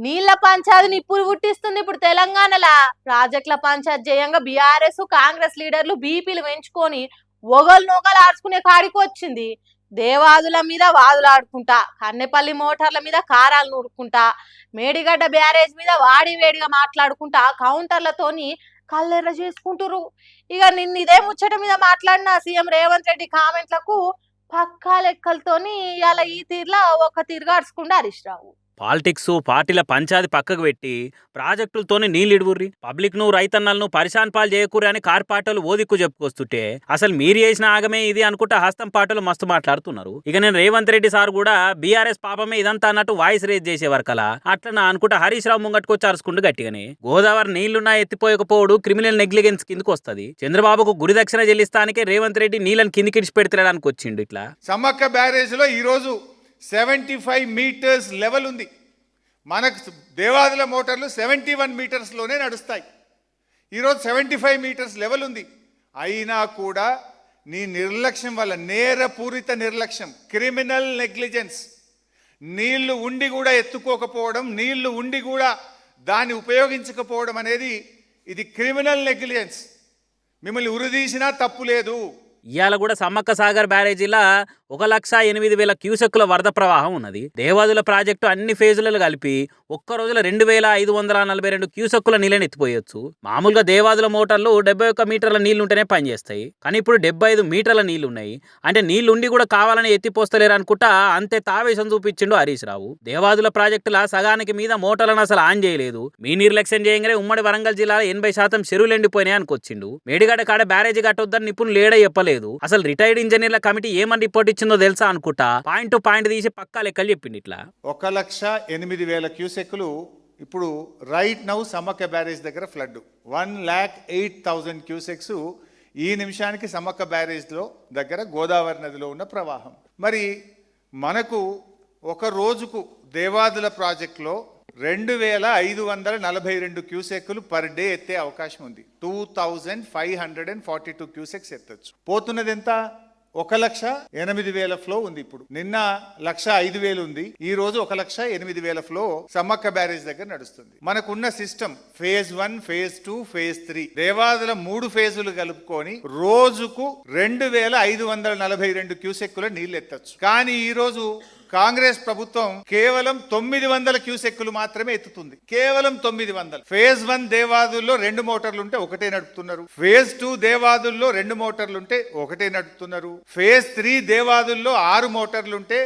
నీళ్ల పంచాయతీ నిప్పులు పుట్టిస్తుంది ఇప్పుడు తెలంగాణలో. ప్రాజెక్టుల పంచాయతీ జయంగా బీఆర్ఎస్ కాంగ్రెస్ లీడర్లు బీపీలు పెంచుకొని నొగలు ఆడుకునే కాడికి వచ్చింది. దేవాదుల మీద వాదులాడుకుంటా, కన్నెపల్లి మోటార్ల మీద కారాలు నూరుకుంటా, మేడిగడ్డ బ్యారేజ్ మీద వాడి వేడిగా మాట్లాడుకుంటా కౌంటర్లతోని కల్లెర్ర చేసుకుంటురు. ఇక నిన్న ఇదే ముచ్చట మీద మాట్లాడిన సీఎం రేవంత్ రెడ్డి కామెంట్లకు పక్కా లెక్కలతోని ఇలా ఈ తీరులా ఒక తీరుగా అడుచుకుంటూ హరీష్ రావు. పాలిటిక్స్ పార్టీల పంచాది పక్కకు పెట్టి ప్రాజెక్టులతోని నీళ్ళిడువుర్రి, పబ్లిక్ ను రైతన్నలను పరిశాన్ పాలు చేయకూరి అని కార్పాటలు ఓదిక్కు చెప్పుకొస్తుంటే అసలు మీరు చేసిన ఆగమే ఇది అనుకుంటా హస్తం పాటలు మస్తు మాట్లాడుతున్నారు. ఇక నేను రేవంత్ రెడ్డి సార్ కూడా బీఆర్ఎస్ పాపమే ఇదంతా అన్నట్టు వాయిస్ రేజ్ చేసేవారు అట్లా అనుకుంటా హరీష్ రావు ముంగట్టుకొచ్చి అరుచుకుంటూ గట్టిగానే గోదావరి నీళ్లున్నా ఎత్తిపోయకపోవడు క్రిమినల్ నెగ్లిగెన్స్ కిందకు వస్తుంది. చంద్రబాబుకు గురిదక్షిణ చెల్లిస్తానికే రేవంత్ రెడ్డి నీళ్ళని కిందికిడిచి పెడతాడానికి వచ్చిండు. ఇట్లా సమ్మక్క బ్యారేజ్ లో ఈరోజు 75 మీటర్స్ లెవెల్ ఉంది. మనకు దేవాదుల మోటార్లు 71 మీటర్స్లోనే నడుస్తాయి. ఈరోజు 75 మీటర్స్ లెవెల్ ఉంది. అయినా కూడా నీ నిర్లక్ష్యం వల్ల, నేరపూరిత నిర్లక్ష్యం, క్రిమినల్ నెగ్లిజెన్స్, నీళ్లు ఉండి కూడా ఎత్తుకోకపోవడం, నీళ్లు ఉండి కూడా దాన్ని ఉపయోగించకపోవడం అనేది ఇది క్రిమినల్ నెగ్లిజెన్స్. మిమ్మల్ని ఉరిదీసినా తప్పు లేదు. ఇవాళ కూడా సమ్మక్క సాగర్ బ్యారేజీలా 1,08,000 క్యూసెక్కుల వరద ప్రవాహం ఉన్నది. దేవాదుల ప్రాజెక్టు అన్ని ఫేజులలో కలిపి ఒక్క రోజులో 2,542 క్యూసెక్కుల నీళ్ళని ఎత్తిపోయొచ్చు. మామూలుగా దేవాదుల మోటార్లు 71 మీటర్ల నీళ్లు ఉంటేనే పనిచేస్తాయి. కానీ ఇప్పుడు 75 మీటర్ల నీళ్లు ఉన్నాయి. అంటే నీళ్లు ఉండి కూడా కావాలని ఎత్తిపోస్తలేరు అనుకుంటా అంతే తావేశం చూపించిండు హరీష్ రావు. దేవాదుల ప్రాజెక్టుల సగానికి మీద మోటార్లను అసలు ఆన్ చేయలేదు. మీ నిర్లక్ష్యం చేయగానే ఉమ్మడి వరంగల్ జిల్లాలో 80% చెరువులు ఎండిపోయినాయి అనుకొచ్చిండు. మేడిగడ్డ కాడ బ్యారేజీ కట్టొద్దని నిపుణులు లేడ చెప్పలేదు. అసలు రిటైర్డ్ ఇంజనీర్ల కమిటీ ఏమని రిపోర్ట్ ఇచ్చిందో తెలుసా అనుకుంటా పాయింట్ టు పాయింట్ తీసి పక్కా లెక్కలు చెప్పింది. ఇట్లా 1,08,000 క్యూసెక్లు ఇప్పుడు రైట్ నౌ సమ్మక్క బ్యారేజ్ దగ్గర ఫ్లడ్. 1,08,000 క్యూసెక్స్ ఈ నిమిషానికి సమ్మక్క బ్యారేజ్లో దగ్గర గోదావరి నదిలో ఉన్న ప్రవాహం. మరి మనకు ఒక రోజుకు దేవాదుల ప్రాజెక్టులో 2,542 క్యూసెక్కులు పర్ డే ఎత్తే అవకాశం ఉంది. 2,542 క్యూసెక్స్ ఎత్తచ్చు. పోతున్నది ఎంత? 1,08,000 ఫ్లో ఉంది. ఇప్పుడు నిన్న 1,05,000 ఉంది. ఈ రోజు 1,08,000 ఫ్లో సమ్మక్క బ్యారేజ్ దగ్గర నడుస్తుంది. మనకున్న system phase 1, phase 2, phase 3 Devadula 3 ఫేజులు కలుపుకొని రోజుకు 2,542 క్యూసెక్కుల నీళ్లు ఎత్తచ్చు. కానీ ఈ రోజు కాంగ్రెస్ ప్రభుత్వం కేవలం 900 క్యూసెక్కులు మాత్రమే ఎత్తుతుంది. కేవలం 900. ఫేజ్ 1 దేవాదుల్లో 2 మోటార్లు ఉంటే ఒకటే నడుపుతున్నారు. ఫేజ్ 2 దేవాదుల్లో 2 మోటార్లు ఉంటే ఒకటే నడుపుతున్నారు. ఫేజ్ 3 దేవాదుల్లో 6 మోటార్లు ఉంటే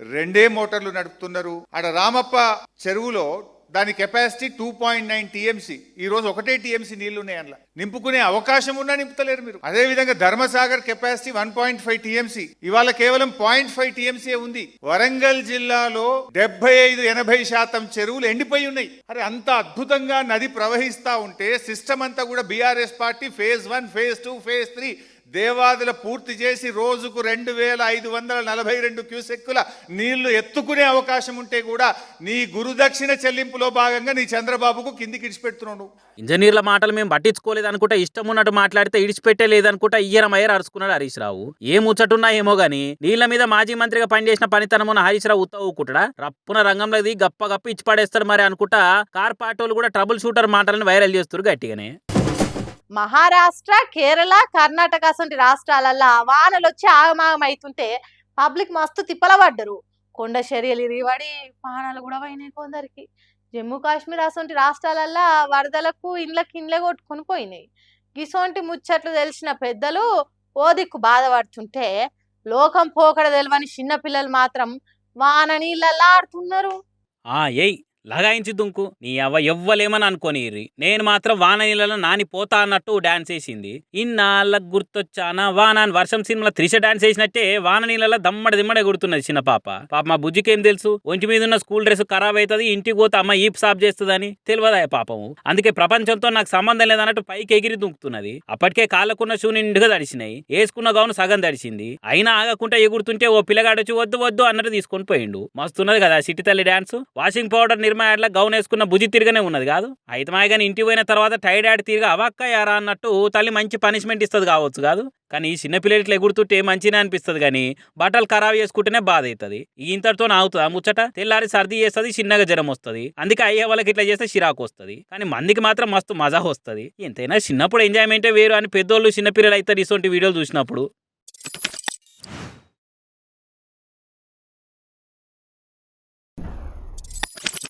2 మోటార్లు నడుపుతున్నారు. అక్కడ రామప్ప చెరువులో దాని కెపాసిటీ 2.9 టీఎంసీ. ఈ రోజు 1 టీఎంసీ నీళ్లు ఉన్నాయి. అందులో నింపుకునే అవకాశం ఉన్నా నింపుతలేరు మీరు. అదే విధంగా ధర్మసాగర్ కెపాసిటీ 1.5 టీఎంసీ, ఇవాళ కేవలం 0.5 టీఎంసీ ఉంది. వరంగల్ జిల్లాలో 75-80% చెరువులు ఎండిపోయి ఉన్నాయి. అరే అంత అద్భుతంగా నది ప్రవహిస్తా ఉంటే సిస్టమ్ అంతా కూడా BRS party phase 1, phase 2, phase 3 Devadula పూర్తి చేసి రోజుకు 2,542 క్యూసెక్కుల నీళ్లు ఎత్తుకునే అవకాశం ఉంటే కూడా నీ గురుదక్షిణ చెల్లింపులో భాగంగా నీ చంద్రబాబుకు కిందికి ఇడిచిపెడుతున్నాడు. ఇంజనీర్ల మాటలు మేము పట్టించుకోలేదు అనుకుంటా ఇష్టం ఉన్నట్టు మాట్లాడితే ఇడిచిపెట్టలేదనుకుంటా ఇయ్యరమయ్యర్ అరుచుకున్నాడు హరీష్ రావు. ఏ ముచ్చటున్నా ఏమో గానీ నీళ్ల మీద మాజీ మంత్రిగా పనిచేసిన పనితనమున్న హరీష్ రావు ఉత్తవుకుంటా రప్పున రంగంలో గప్ప ఇచ్చి పడేస్తాడు మరి అనుకుంటా కార్పాటోలు కూడా ట్రబుల్ షూటర్ మాటలను వైరల్ చేస్తారు గట్టిగానే. మహారాష్ట్ర, కేరళ, కర్ణాటక అసంటి రాష్ట్రాలల్లో వానలు వచ్చి ఆగమాగం అవుతుంటే పబ్లిక్ మస్తు తిప్పల పడ్డరు. కొండ చర్యలు ఇరివడి వానలు కూడా పోయినాయి కొందరికి. జమ్మూ కాశ్మీర్ అసంటి రాష్ట్రాలల్లో వరదలకు ఇండ్లే కొట్టుకొని పోయినాయి. గిసోంటి ముచ్చట్లు తెలిసిన పెద్దలు ఓ దిక్కు బాధపడుతుంటే లోకం పోకడ తెలివని చిన్న పిల్లలు మాత్రం వాన నీళ్ళల్లా ఆడుతున్నారు. ఏయ్ లగాయించి దుంకు నీ ఎవ్వలేమని అనుకోని నేను మాత్రం వాన నీళ్ళలో నానిపోతా అన్నట్టు డాన్స్ వేసింది. ఇన్నాళ్ళకు గుర్తొచ్చానా వాన అని వర్షం సినిమాలో త్రిష డాన్స్ వేసినట్టే వాన నీళ్ళలో దమ్మడి గుర్తున్నది చిన్న పాప. మా బుజ్జికేం తెలుసు ఒంటి మీద ఉన్న స్కూల్ డ్రెస్ ఖరాబ్ అవుతుంది, ఇంటికి పోతే అమ్మ ఈప్ సాఫ్ చేస్తుందని తెలియదా పాపము. అందుకే ప్రపంచంతో నాకు సంబంధం లేదన్నట్టు పైకి ఎగిరి దుంకుతున్నది. అప్పటికే కాళ్ళకున్న షూ నిండుగా తడిసినాయి, వేసుకున్న గౌను సగం తడిసింది. అయినా ఆగకుండా ఎగురుతుంటే ఓ పిల్లగాడొచ్చి వద్దు అన్నట్టు తీసుకొని పోయిండు. మస్తున్నది కదా సిటీ తల్లి డాన్స్. వాషింగ్ పౌడర్ నిర్మా యాడ్ల గౌన్ వేసుకున్న బుజి తిరగనే ఉన్నది కాదు. అయితే మాయ కానీ ఇంటికి పోయిన తర్వాత టైడ్ యాడ్ తిరిగి అవక్క యారా అన్నట్టు తల్లి మంచి పనిష్మెంట్ ఇస్తుంది కావచ్చు కాదు. కానీ ఈ చిన్నపిల్లలు ఇట్లా ఎగురుతుంటే మంచిగా అనిపిస్తుంది, కానీ బట్టలు ఖరాబ్ చేసుకుంటేనే బాధ అవుతుంది. ఇంతటితో ఆగుతుంది ఆ ముచ్చట. తెల్లారి సర్ది చేస్తుంది, చిన్నగా జ్వరం వస్తుంది. అందుకే అయ్యే వాళ్ళకి ఇట్లా చేస్తే చిరాకు వస్తుంది, కానీ మందికి మాత్రం మస్తు మజా వస్తుంది. ఎంతైనా చిన్నప్పుడు ఎంజాయ్మెంటే వేరు అని పెద్దోళ్ళు చిన్నపిల్లలు అయితే ఇటువంటి వీడియోలు చూసినప్పుడు